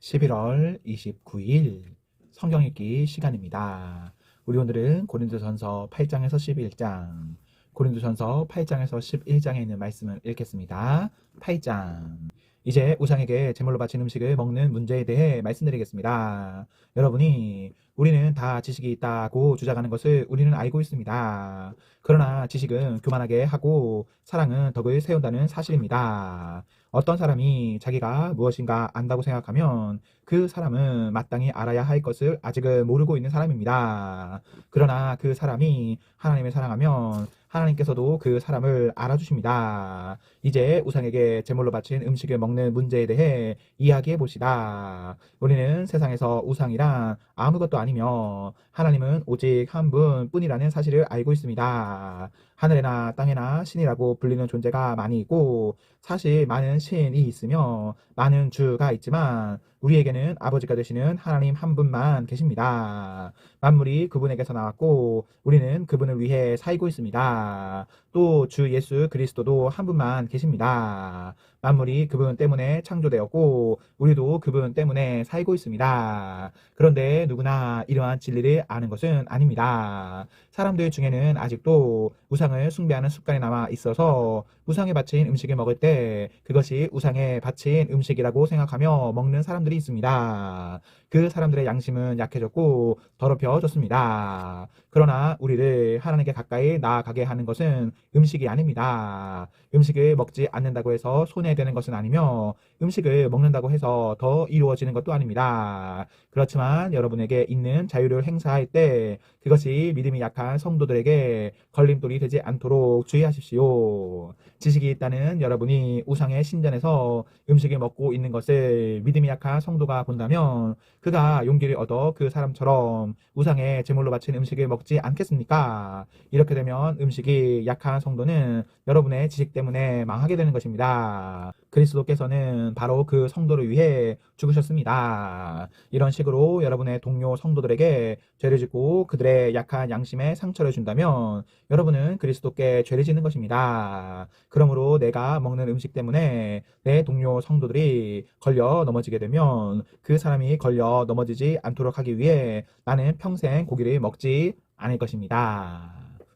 11월 29일 성경 읽기 시간입니다. 우리 오늘은 고린도전서 8장에서 11장, 고린도전서 8장에서 11장에 있는 말씀을 읽겠습니다. 8장. 이제 우상에게 제물로 바친 음식을 먹는 문제에 대해 말씀드리겠습니다. 여러분이 우리는 다 지식이 있다고 주장하는 것을 우리는 알고 있습니다. 그러나 지식은 교만하게 하고 사랑은 덕을 세운다는 사실입니다. 어떤 사람이 자기가 무엇인가 안다고 생각하면 그 사람은 마땅히 알아야 할 것을 아직은 모르고 있는 사람입니다. 그러나 그 사람이 하나님을 사랑하면 하나님께서도 그 사람을 알아주십니다. 이제 우상에게 제물로 바친 음식을 먹는 문제에 대해 이야기해 봅시다. 우리는 세상에서 우상이란 아무것도 아니며 하나님은 오직 한 분뿐이라는 사실을 알고 있습니다. 하늘에나 땅에나 신이라고 불리는 존재가 많이 있고 사실 많은 신이 있으며 많은 주가 있지만 우리에게는 아버지가 되시는 하나님 한 분만 계십니다. 만물이 그분에게서 나왔고 우리는 그분을 위해 살고 있습니다. 또 주 예수 그리스도도 한 분만 계십니다. 만물이 그분 때문에 창조되었고 우리도 그분 때문에 살고 있습니다. 그런데 누구나 이러한 진리를 아는 것은 아닙니다. 사람들 중에는 아직도 우상을 숭배하는 습관이 남아 있어서 우상에 바친 음식을 먹을 때 그것이 우상에 바친 음식이라고 생각하며 먹는 사람들이 있습니다. 그 사람들의 양심은 약해졌고 더럽혀졌습니다. 그러나 우리를 하나님께 가까이 나아가게 하는 것은 음식이 아닙니다. 음식을 먹지 않는다고 해서 손해되는 것은 아니며 음식을 먹는다고 해서 더 이루어지는 것도 아닙니다. 그렇지만 여러분에게 있는 자유를 행사할 때 그것이 믿음이 약한 성도들에게 걸림돌이 되지 않도록 주의하십시오. 지식이 있다는 여러분이 우상의 신전에서 음식을 먹고 있는 것을 믿음이 약한 성도가 본다면 그가 용기를 얻어 그 사람처럼 우상의 제물로 바친 음식을 먹지 않겠습니까? 이렇게 되면 음식이 약한 성도는 여러분의 지식 때문에 망하게 되는 것입니다. 그리스도께서는 바로 그 성도를 위해 죽으셨습니다. 이런 식으로 여러분의 동료 성도들에게 죄를 짓고 그들의 약한 양심에 상처를 준다면 여러분은 그리스도께 죄를 짓는 것입니다. 그러므로 내가 먹는 음식 때문에 내 동료 성도들이 걸려 넘어지게 되면 그 사람이 걸려 넘어지지 않도록 하기 위해 나는 평생 고기를 먹지 않을 것입니다.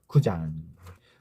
9장.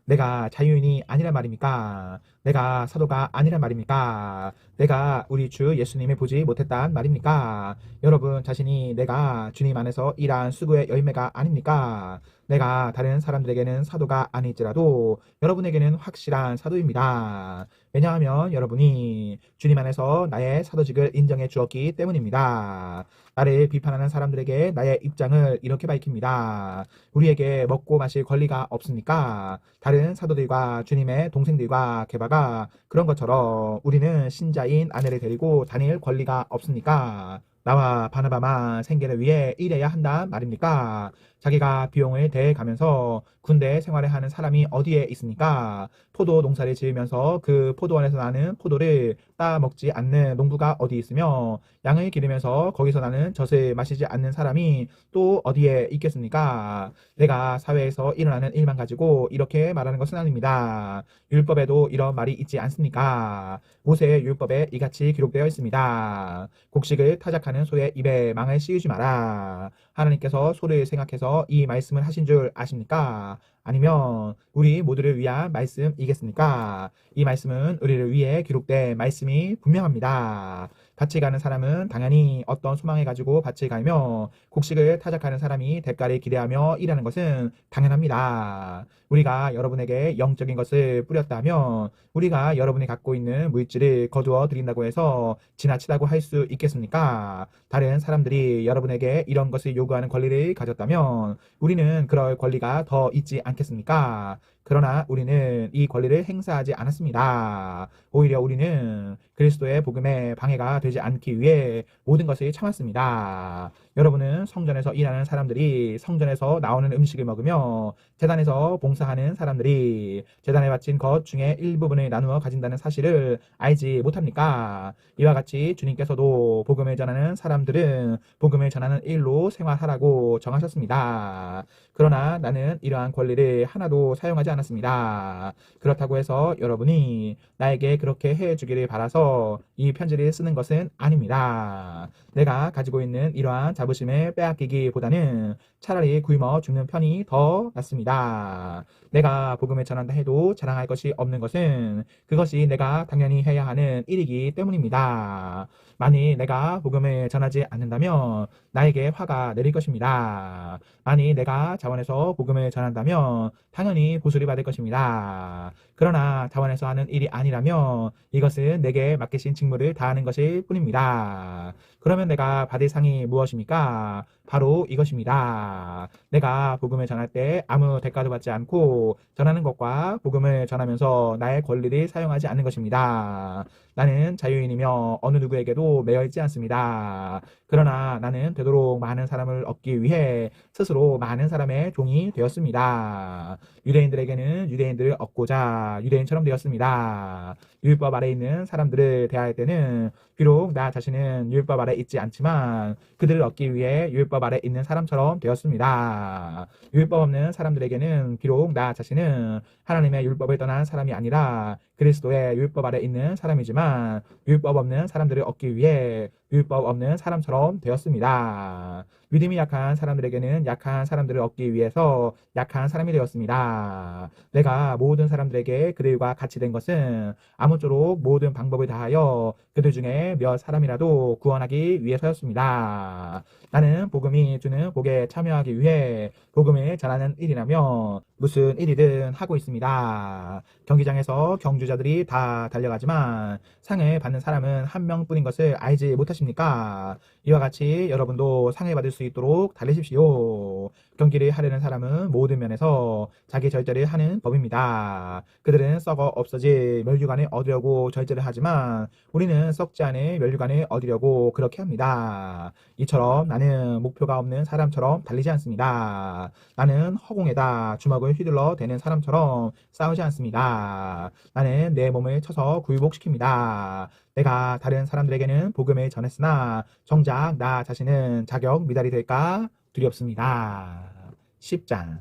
내가 자유인이 아니란 말입니까? 내가 사도가 아니란 말입니까? 내가 우리 주 예수님을 보지 못했단 말입니까? 여러분 자신이 내가 주님 안에서 일한 수고의 열매가 아닙니까? 내가 다른 사람들에게는 사도가 아닐지라도 여러분에게는 확실한 사도입니다. 왜냐하면 여러분이 주님 안에서 나의 사도직을 인정해 주었기 때문입니다. 나를 비판하는 사람들에게 나의 입장을 이렇게 밝힙니다. 우리에게 먹고 마실 권리가 없습니까? 다른 사도들과 주님의 동생들과 개바가 그런 것처럼 우리는 신자인 아내를 데리고 다닐 권리가 없습니까? 나와 바나바만 생계를 위해 일해야 한단 말입니까? 자기가 비용을 대가면서 군대 생활을 하는 사람이 어디에 있습니까? 포도 농사를 지으면서 그 포도원에서 나는 포도를 따 먹지 않는 농부가 어디 있으며 양을 기르면서 거기서 나는 젖을 마시지 않는 사람이 또 어디에 있겠습니까? 내가 사회에서 일어나는 일만 가지고 이렇게 말하는 것은 아닙니다. 율법에도 이런 말이 있지 않습니까? 모세의 율법에 이같이 기록되어 있습니다. 곡식을 타작하는 소의 입에 망을 씌우지 마라. 하나님께서 소를 생각해서 이 말씀을 하신 줄 아십니까? 아니면 우리 모두를 위한 말씀이겠습니까? 이 말씀은 우리를 위해 기록된 말씀이 분명합니다. 밭을 가는 사람은 당연히 어떤 소망을 가지고 밭을 갈며 곡식을 타작하는 사람이 대가를 기대하며 일하는 것은 당연합니다. 우리가 여러분에게 영적인 것을 뿌렸다면 우리가 여러분이 갖고 있는 물질을 거두어 드린다고 해서 지나치다고 할 수 있겠습니까? 다른 사람들이 여러분에게 이런 것을 요구하는 권리를 가졌다면 우리는 그럴 권리가 더 있지 않겠습니까? 그러나 우리는 이 권리를 행사하지 않았습니다. 오히려 우리는 그리스도의 복음에 방해가 되지 않기 위해 모든 것을 참았습니다. 여러분은 성전에서 일하는 사람들이 성전에서 나오는 음식을 먹으며 제단에서 봉사하는 사람들이 제단에 바친 것 중에 일부분을 나누어 가진다는 사실을 알지 못합니까? 이와 같이 주님께서도 복음을 전하는 사람들은 복음을 전하는 일로 생활하라고 정하셨습니다. 그러나 나는 이러한 권리를 하나도 사용하지 않았습니다. 그렇다고 해서 여러분이 나에게 그렇게 해주기를 바라서 이 편지를 쓰는 것은 아닙니다. 내가 가지고 있는 이러한 자부심을 빼앗기기보다는 차라리 굶어 죽는 편이 더 낫습니다. 내가 복음을 전한다 해도 자랑할 것이 없는 것은 그것이 내가 당연히 해야 하는 일이기 때문입니다. 만일 내가 복음을 전하지 않는다면 나에게 화가 내릴 것입니다. 만일 내가 자원해서 복음을 전한다면 당연히 보수를 받을 것입니다. 그러나 자원해서 하는 일이 아니라면 이것은 내게 맡기신 직무를 다하는 것일 뿐입니다. 그러면 내가 받을 상이 무엇입니까? 바로 이것입니다. 내가 복음을 전할 때 아무 대가도 받지 않고 전하는 것과 복음을 전하면서 나의 권리를 사용하지 않는 것입니다. 나는 자유인이며 어느 누구에게도 매여 있지 않습니다. 그러나 나는 되도록 많은 사람을 얻기 위해 스스로 많은 사람의 종이 되었습니다. 유대인들에게는 유대인들을 얻고자 유대인처럼 되었습니다. 율법 아래 있는 사람들을 대할 때는 비록 나 자신은 율법 아래 있지 않지만 그들을 얻기 위해 율법 아래 있는 사람처럼 되었습니다. 율법 없는 사람들에게는 비록 나 자신은 하나님의 율법을 떠난 사람이 아니라 그리스도의 율법 아래 있는 사람이지만 율법 없는 사람들을 얻기 위해 율법 없는 사람처럼 되었습니다. 믿음이 약한 사람들에게는 약한 사람들을 얻기 위해서 약한 사람이 되었습니다. 내가 모든 사람들에게 그들과 같이 된 것은 아무쪼록 모든 방법을 다하여 그들 중에 몇 사람이라도 구원하기 위해서였습니다. 나는 복음이 주는 복에 참여하기 위해 복음을 전하는 일이라면 무슨 일이든 하고 있습니다. 경기장에서 경주자들이 다 달려가지만 상을 받는 사람은 한 명뿐인 것을 알지 못하십니까? 이와 같이 여러분도 상을 받을 수 있도록 달리십시오. 경기를 하려는 사람은 모든 면에서 자기 절제를 하는 법입니다. 그들은 썩어 없어질 멸류관을 얻으려고 절제를 하지만 우리는 썩지 않을 멸류관을 얻으려고 그렇게 합니다. 이처럼 나는 목표가 없는 사람처럼 달리지 않습니다. 나는 허공에다 주먹을 휘둘러 대는 사람처럼 싸우지 않습니다. 나는 내 몸을 쳐서 굴복시킵니다. 내가 다른 사람들에게는 복음을 전했으나 정작 나 자신은 자격 미달이 될까 두렵습니다. 10장.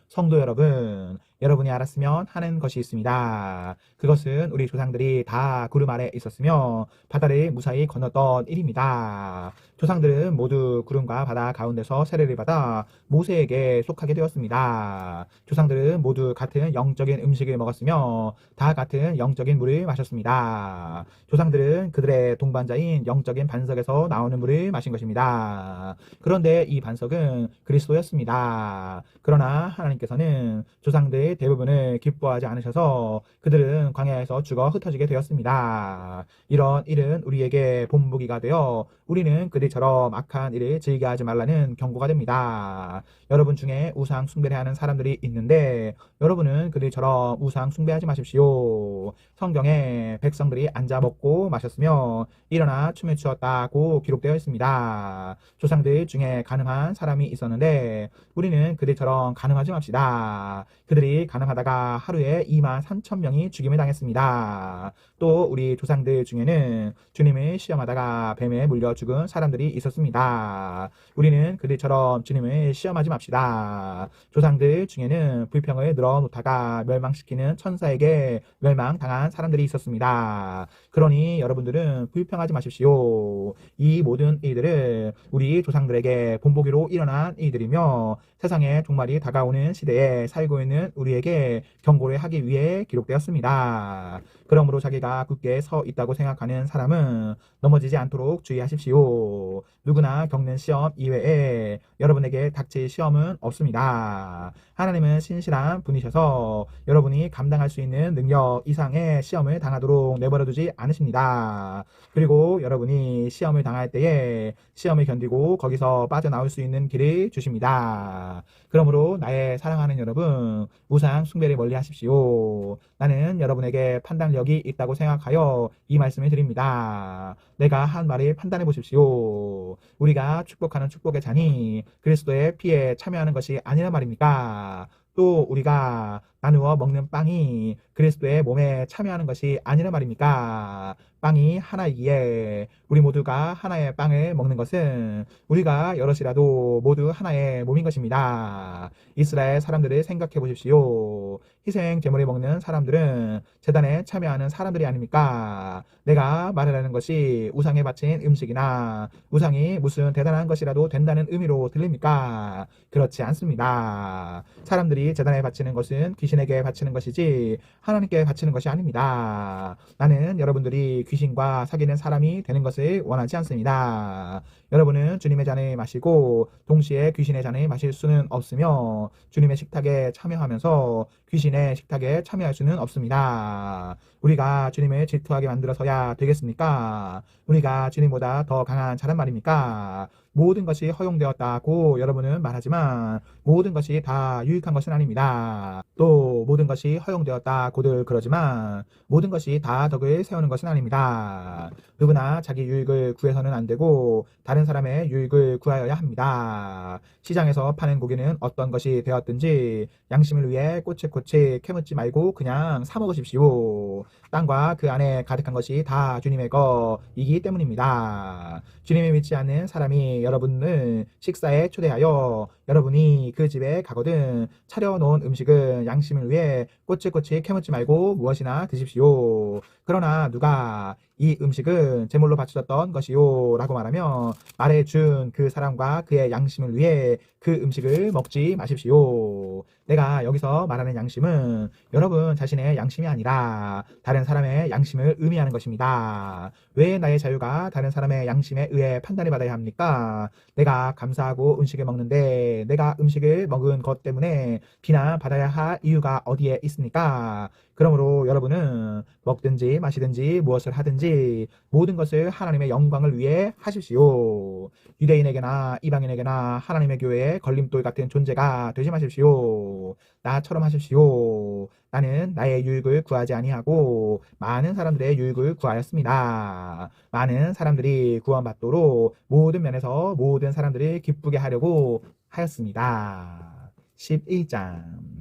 성도 여러분, 여러분이 알았으면 하는 것이 있습니다. 그것은 우리 조상들이 다 구름 아래 있었으며 바다를 무사히 건넜던 일입니다. 조상들은 모두 구름과 바다 가운데서 세례를 받아 모세에게 속하게 되었습니다. 조상들은 모두 같은 영적인 음식을 먹었으며 다 같은 영적인 물을 마셨습니다. 조상들은 그들의 동반자인 영적인 반석에서 나오는 물을 마신 것입니다. 그런데 이 반석은 그리스도였습니다. 그러나 하나님께서는 조상들의 대부분을 기뻐하지 않으셔서 그들은 광야에서 죽어 흩어지게 되었습니다. 이런 일은 우리에게 본보기가 되어 우리는 그들처럼 악한 일을 즐겨 하지 말라는 경고가 됩니다. 여러분 중에 우상 숭배를 하는 사람들이 있는데 여러분은 그들처럼 우상 숭배하지 마십시오. 성경에 백성들이 앉아 먹고 마셨으며 일어나 춤을 추었다고 기록되어 있습니다. 조상들 중에 가늠한 사람이 있었는데 우리는 그들처럼 가늠하지 맙시다. 그들이 가늠하다가 하루에 23,000명이 죽임을 당했습니다. 또 우리 조상들 중에는 주님을 시험하다가 뱀에 물려 죽은 사람들이 있었습니다. 우리는 그들처럼 주님을 시험하지 맙시다. 조상들 중에는 불평을 늘어놓다가 멸망시키는 천사에게 멸망당한 사람들이 있었습니다. 그러니 여러분들은 불평하지 마십시오. 이 모든 일들은 우리 조상들에게 본보기로 일어난 일들이며 세상의 종말이 다가오는 시대에 살고 있는 우리에게 경고를 하기 위해 기록되었습니다. 그러므로 자기가 굳게 서 있다고 생각하는 사람은 넘어지지 않도록 주의하십시오. 누구나 겪는 시험 이외에 여러분에게 닥칠 시험은 없습니다. 하나님은 신실한 분이셔서 여러분이 감당할 수 있는 능력 이상의 시험을 당하도록 내버려두지 않으십니다. 그리고 여러분이 시험을 당할 때에 시험을 견디고 거기서 빠져나올 수 있는 길을 주십니다. 그러므로 나의 사랑하는 여러분, 우상 숭배를 멀리 하십시오. 나는 여러분에게 판단력이 있다고 생각하여 이 말씀을 드립니다. 내가 한 말을 판단해 보십시오. 우리가 축복하는 축복의 잔이 그리스도의 피에 참여하는 것이 아니란 말입니까? 또 우리가 나누어 먹는 빵이 그리스도의 몸에 참여하는 것이 아니란 말입니까? 빵이 하나이기에 우리 모두가 하나의 빵을 먹는 것은 우리가 여럿이라도 모두 하나의 몸인 것입니다. 이스라엘 사람들을 생각해 보십시오. 희생 제물을 먹는 사람들은 제단에 참여하는 사람들이 아닙니까? 내가 말하려는 것이 우상에 바친 음식이나 우상이 무슨 대단한 것이라도 된다는 의미로 들립니까? 그렇지 않습니다. 사람들이 제단에 바치는 것은 귀신에게 바치는 것이지 하나님께 바치는 것이 아닙니다. 나는 여러분들이 귀신과 사귀는 사람이 되는 것을 원하지 않습니다. 여러분은 주님의 잔을 마시고 동시에 귀신의 잔을 마실 수는 없으며 주님의 식탁에 참여하면서 귀신의 식탁에 참여할 수는 없습니다. 우리가 주님을 질투하게 만들어서야 되겠습니까? 우리가 주님보다 더 강한 자란 말입니까? 모든 것이 허용되었다고 여러분은 말하지만 모든 것이 다 유익한 것은 아닙니다. 또 모든 것이 허용되었다고들 그러지만 모든 것이 다 덕을 세우는 것은 아닙니다. 누구나 자기 유익을 구해서는 안 되고 다른 사람의 유익을 구하여야 합니다. 시장에서 파는 고기는 어떤 것이 되었든지 양심을 위해 꼬치꼬치 캐묻지 말고 그냥 사 먹으십시오. 땅과 그 안에 가득한 것이 다 주님의 것이기 때문입니다. 주님을 믿지 않는 사람이 여러분을 식사에 초대하여 여러분이 그 집에 가거든 차려놓은 음식은 양심을 위해 꼬치꼬치 캐묻지 말고 무엇이나 드십시오. 그러나 누가 이 음식은 제물로 바쳐졌던 것이요 라고 말하면 말해준 그 사람과 그의 양심을 위해 그 음식을 먹지 마십시오. 내가 여기서 말하는 양심은 여러분 자신의 양심이 아니라 다른 사람의 양심을 의미하는 것입니다. 왜 나의 자유가 다른 사람의 양심에 의해 판단을 받아야 합니까? 내가 감사하고 음식을 먹는데 내가 음식을 먹은 것 때문에 비난받아야 할 이유가 어디에 있습니까? 그러므로 여러분은 먹든지 마시든지 무엇을 하든지 모든 것을 하나님의 영광을 위해 하십시오. 유대인에게나 이방인에게나 하나님의 교회에 걸림돌 같은 존재가 되지 마십시오. 나처럼 하십시오. 나는 나의 유익을 구하지 아니하고 많은 사람들의 유익을 구하였습니다. 많은 사람들이 구원받도록 모든 면에서 모든 사람들을 기쁘게 하려고 하였습니다. 11장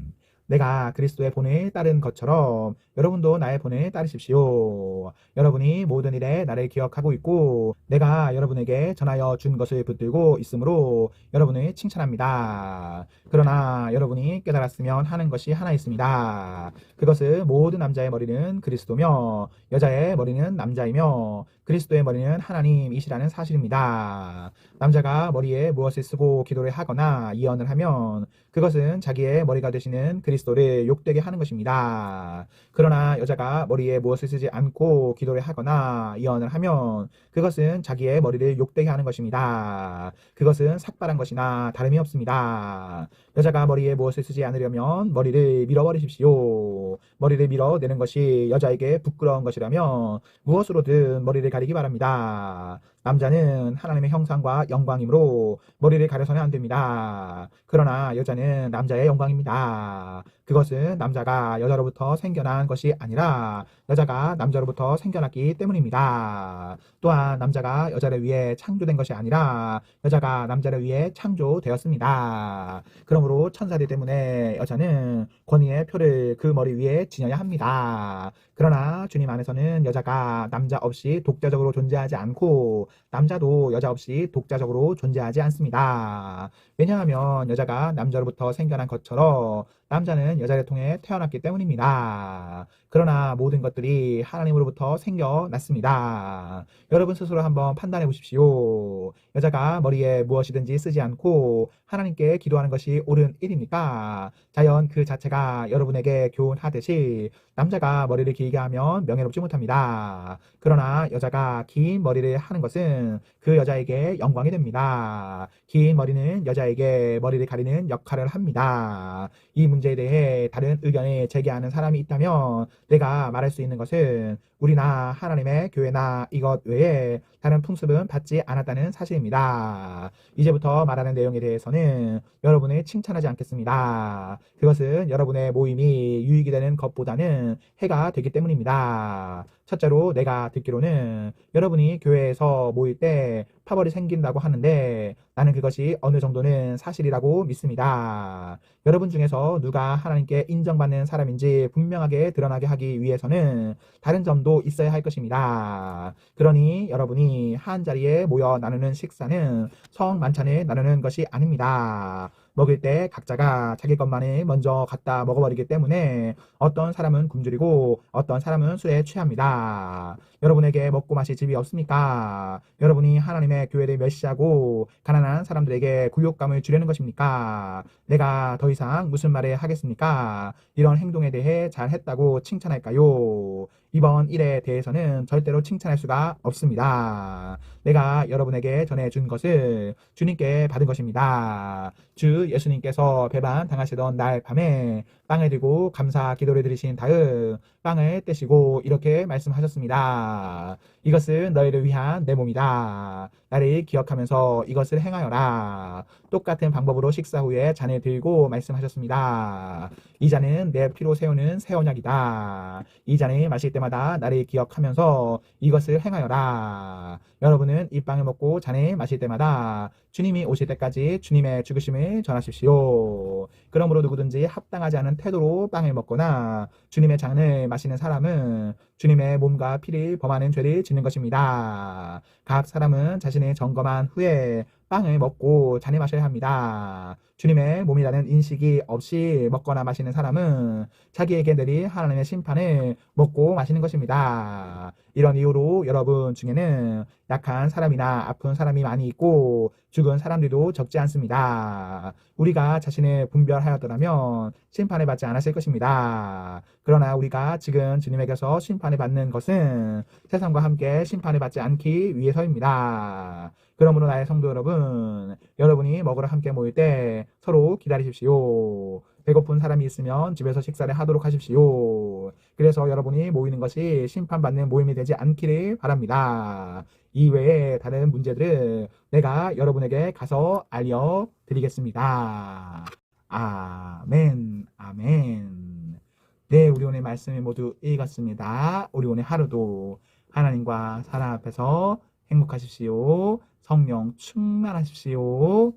내가 그리스도의 본을 따른 것처럼 여러분도 나의 본을 따르십시오. 여러분이 모든 일에 나를 기억하고 있고 내가 여러분에게 전하여 준 것을 붙들고 있으므로 여러분을 칭찬합니다. 그러나 여러분이 깨달았으면 하는 것이 하나 있습니다. 그것은 모든 남자의 머리는 그리스도며 여자의 머리는 남자이며 그리스도의 머리는 하나님이시라는 사실입니다. 남자가 머리에 무엇을 쓰고 기도를 하거나 예언을 하면 그것은 자기의 머리가 되시는 그리스도를 욕되게 하는 것입니다. 그러나 여자가 머리에 무엇을 쓰지 않고 기도를 하거나 예언을 하면 그것은 자기의 머리를 욕되게 하는 것입니다. 그것은 삭발한 것이나 다름이 없습니다. 여자가 머리에 무엇을 쓰지 않으려면 머리를 밀어버리십시오. 머리를 밀어내는 것이 여자에게 부끄러운 것이라면 무엇으로든 머리를 가리기 바랍니다. 남자는 하나님의 형상과 영광이므로 머리를 가려서는 안 됩니다. 그러나 여자는 남자의 영광입니다. 그것은 남자가 여자로부터 생겨난 것이 아니라 여자가 남자로부터 생겨났기 때문입니다. 또한 남자가 여자를 위해 창조된 것이 아니라 여자가 남자를 위해 창조되었습니다. 그러므로 천사들 때문에 여자는 권위의 표를 그 머리 위에 지녀야 합니다. 그러나 주님 안에서는 여자가 남자 없이 독자적으로 존재하지 않고 남자도 여자 없이 독자적으로 존재하지 않습니다. 왜냐하면 여자가 남자로부터 생겨난 것처럼 남자는 여자를 통해 태어났기 때문입니다. 그러나 모든 것들이 하나님으로부터 생겨났습니다. 여러분 스스로 한번 판단해 보십시오. 여자가 머리에 무엇이든지 쓰지 않고 하나님께 기도하는 것이 옳은 일입니까? 자연 그 자체가 여러분에게 교훈하듯이 남자가 머리를 길게 하면 명예롭지 못합니다. 그러나 여자가 긴 머리를 하는 것은 그 여자에게 영광이 됩니다. 긴 머리는 여자에게 머리를 가리는 역할을 합니다. 이 문제에 대해 다른 의견을 제기하는 사람이 있다면 내가 말할 수 있는 것은 우리나 하나님의 교회나 이것 외에 다른 풍습은 받지 않았다는 사실입니다. 이제부터 말하는 내용에 대해서는 여러분을 칭찬하지 않겠습니다. 그것은 여러분의 모임이 유익이 되는 것보다는 해가 되기 때문입니다. 첫째로 내가 듣기로는 여러분이 교회에서 모일 때 파벌이 생긴다고 하는데 나는 그것이 어느 정도는 사실이라고 믿습니다. 여러분 중에서 누가 하나님께 인정받는 사람인지 분명하게 드러나게 하기 위해서는 다른 점도 있어야 할 것입니다. 그러니 여러분이 한 자리에 모여 나누는 식사는 성 만찬을 나누는 것이 아닙니다. 먹을 때 각자가 자기 것만을 먼저 갖다 먹어버리기 때문에 어떤 사람은 굶주리고 어떤 사람은 술에 취합니다. 여러분에게 먹고 마실 집이 없습니까? 여러분이 하나님의 교회를 멸시하고 가난한 사람들에게 굴욕감을 주려는 것입니까? 내가 더 이상 무슨 말을 하겠습니까? 이런 행동에 대해 잘했다고 칭찬할까요? 이번 일에 대해서는 절대로 칭찬할 수가 없습니다. 내가 여러분에게 전해준 것을 주님께 받은 것입니다. 주 예수님께서 배반 당하시던 날 밤에 빵을 들고 감사 기도를 드리신 다음 빵을 떼시고 이렇게 말씀하셨습니다. 이것은 너희를 위한 내 몸이다. 나를 기억하면서 이것을 행하여라. 똑같은 방법으로 식사 후에 잔을 들고 말씀하셨습니다. 이 잔은 내 피로 세우는 새 언약이다. 이 잔을 마실 때마다 나를 기억하면서 이것을 행하여라. 여러분은 이 빵을 먹고 잔을 마실 때마다 주님이 오실 때까지 주님의 죽으심을 전하십시오. 그러므로 누구든지 합당하지 않은 태도로 빵을 먹거나 주님의 잔을 마시는 사람은 주님의 몸과 피를 범하는 죄를 짓는 것입니다. 각 사람은 자신의 점검한 후에 빵을 먹고 잔을 마셔야 합니다. 주님의 몸이라는 인식이 없이 먹거나 마시는 사람은 자기에게 내릴 하나님의 심판을 먹고 마시는 것입니다. 이런 이유로 여러분 중에는 약한 사람이나 아픈 사람이 많이 있고 죽은 사람들도 적지 않습니다. 우리가 자신을 분별하였더라면 심판을 받지 않았을 것입니다. 그러나 우리가 지금 주님에게서 심판을 받는 것은 세상과 함께 심판을 받지 않기 위해서입니다. 그러므로 나의 성도 여러분, 여러분이 먹으러 함께 모일 때 서로 기다리십시오. 배고픈 사람이 있으면 집에서 식사를 하도록 하십시오. 그래서 여러분이 모이는 것이 심판받는 모임이 되지 않기를 바랍니다. 이외에 다른 문제들을 내가 여러분에게 가서 알려드리겠습니다. 아멘, 아멘. 네, 우리 오늘 말씀을 모두 읽었습니다. 우리 오늘 하루도 하나님과 사람 앞에서 행복하십시오. 성령 충만하십시오.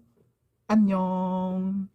안녕.